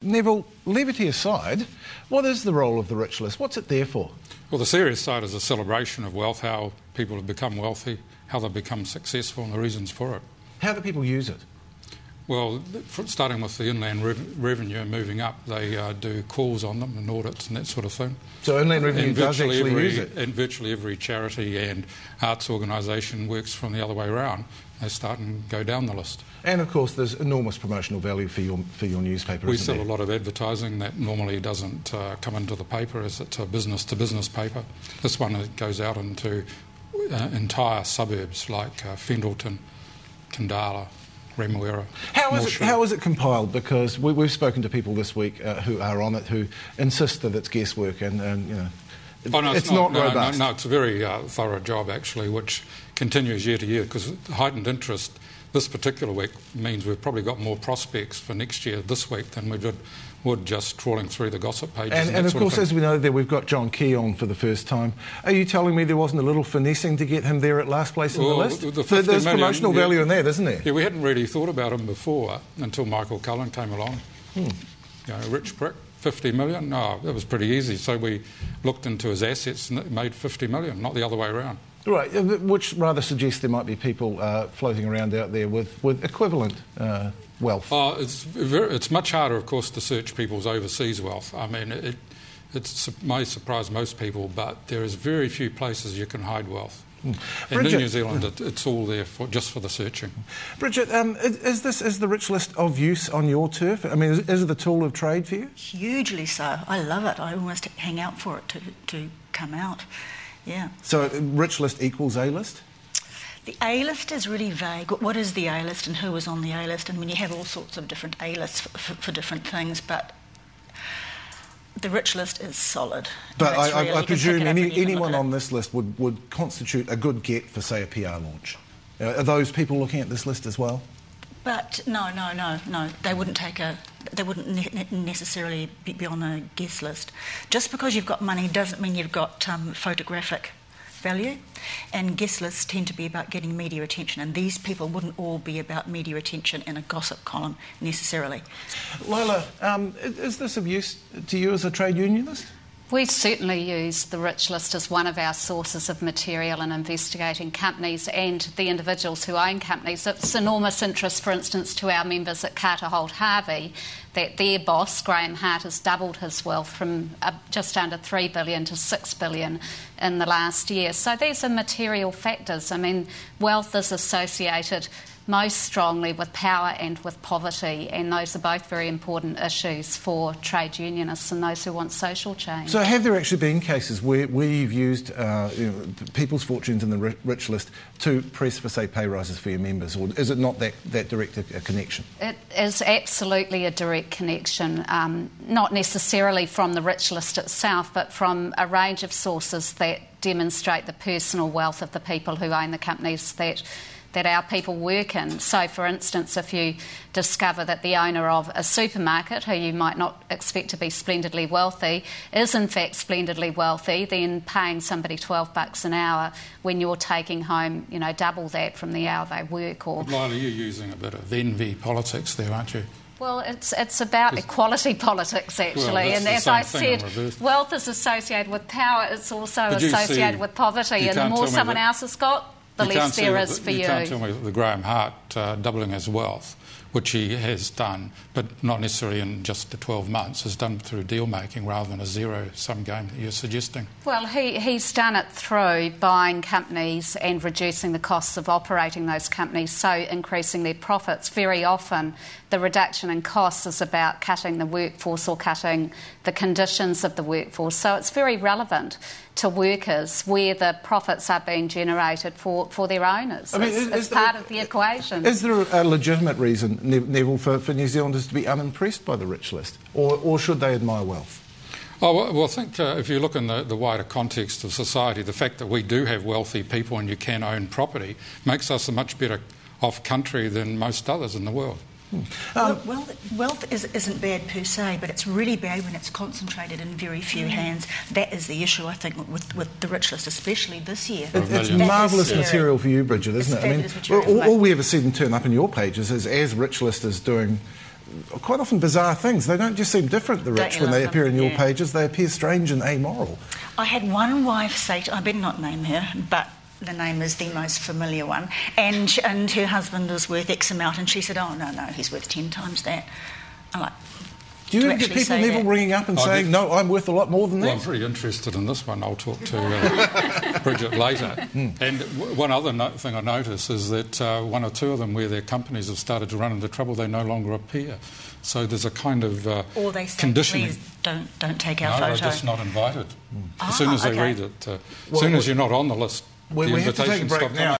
Neville, levity aside, what is the role of the rich list? What's it there for? Well, the serious side is a celebration of wealth, how people have become wealthy, how they've become successful and the reasons for it. How do people use it? Well, starting with the inland revenue and moving up, they do calls on them and audits and that sort of thing. So inland revenue does actually use it? And virtually every charity and arts organisation works from the other way around. They start and go down the list. And of course there's enormous promotional value for your newspaper, We sell a lot of advertising that normally doesn't come into the paper as it's a business-to-business paper. This one goes out into entire suburbs like Fendalton, Kandala, Remuera. How is it compiled? Because we've spoken to people this week who are on it who insist that it's guesswork and you know, it's not robust. No, it's a very thorough job actually, which continues year to year because heightened interest this particular week means we've probably got more prospects for next year this week than we would just trawling through the gossip pages. And of course, as we know there, we've got John Key on for the first time. Are you telling me there wasn't a little finessing to get him there at last place in the list? So there's promotional value in that, isn't there? Yeah, we hadn't really thought about him before until Michael Cullen came along. You know, rich prick, 50 million? No, that was pretty easy. So we looked into his assets and it made 50 million, not the other way around. Right, which rather suggests there might be people floating around out there with equivalent wealth. It's much harder, of course, to search people's overseas wealth. I mean, it may surprise most people, but there is very few places you can hide wealth. And Bridget, in New Zealand, it's all there just for the searching. Bridget, is the rich list of use on your turf? I mean, is it a tool of trade for you? Hugely so. I love it. I almost hang out for it to come out. Yeah. So rich list equals A-list? The A-list is really vague. What is the A-list and who is on the A-list? And when you have all sorts of different A-lists for different things, but the rich list is solid. But I presume anyone on this list would constitute a good get for, say, a PR launch. Are those people looking at this list as well? But no. They wouldn't They wouldn't necessarily be on a guest list. Just because you've got money doesn't mean you've got photographic value. And guest lists tend to be about getting media attention, and these people wouldn't all be about media attention in a gossip column necessarily. Lola, is this of use to you as a trade unionist? We certainly use the rich list as one of our sources of material in investigating companies and the individuals who own companies. It's enormous interest, for instance, to our members at Carter Holt Harvey that their boss, Graham Hart, has doubled his wealth from just under $3 billion to $6 billion in the last year. So these are material factors. I mean, wealth is associated most strongly with power and with poverty, and those are both very important issues for trade unionists and those who want social change. So have there actually been cases where you've used people's fortunes in the rich list to press for, say, pay rises for your members, or is it not that direct a connection? It is absolutely a direct connection, not necessarily from the rich list itself, but from a range of sources that demonstrate the personal wealth of the people who own the companies that our people work in. So, for instance, if you discover that the owner of a supermarket, who you might not expect to be splendidly wealthy, is in fact splendidly wealthy, then paying somebody $12 an hour when you're taking home, double that from the hour they work. Or, but Lila, you're using a bit of envy politics there, aren't you? Well, it's about equality politics, actually. Well, and as I said, wealth is associated with power. It's also associated with poverty. And the more someone else has got, the less there is for you. You can't tell me that the Graham Hart doubling his wealth, which he has done, but not necessarily in just the 12 months, has done through deal-making rather than a zero-sum game that you're suggesting. Well, he's done it through buying companies and reducing the costs of operating those companies, so increasing their profits. Very often the reduction in costs is about cutting the workforce or cutting the conditions of the workforce. So it's very relevant to workers where the profits are being generated for their owners. I mean, it's part of the equation. Is there a legitimate reason, Neville, for New Zealanders to be unimpressed by the rich list? Or should they admire wealth? Oh, well, I think if you look in the wider context of society, the fact that we do have wealthy people and you can own property makes us a much better off country than most others in the world. Wealth isn't bad per se, but it's really bad when it's concentrated in very few hands. That is the issue, I think, with the rich list, especially this year. It's marvellous material for you, Bridget, isn't it? I mean, all we ever see them turn up in your pages is as rich list is doing quite often bizarre things. They don't just seem different, the Don't rich, you when they love appear them? in your Yeah. pages. They appear strange and amoral. I had one wife say, I better not name her, but the name is the most familiar one, and her husband is worth X amount, and she said, oh, no, he's worth 10 times that. I'm like, Do you to get actually people, say Neville, that. ringing up and I saying, did. no, I'm worth a lot more than Well, I'm that? very interested in this one. I'll talk to Bridget later. And one other thing I notice is that one or two of them, where their companies have started to run into trouble, they no longer appear. So there's a kind of or they say, conditioning. please don't take our No, photo. they're just not invited. As soon as they okay. read it, as soon as you're not on the list, We the have to take a invitations break stop now. coming.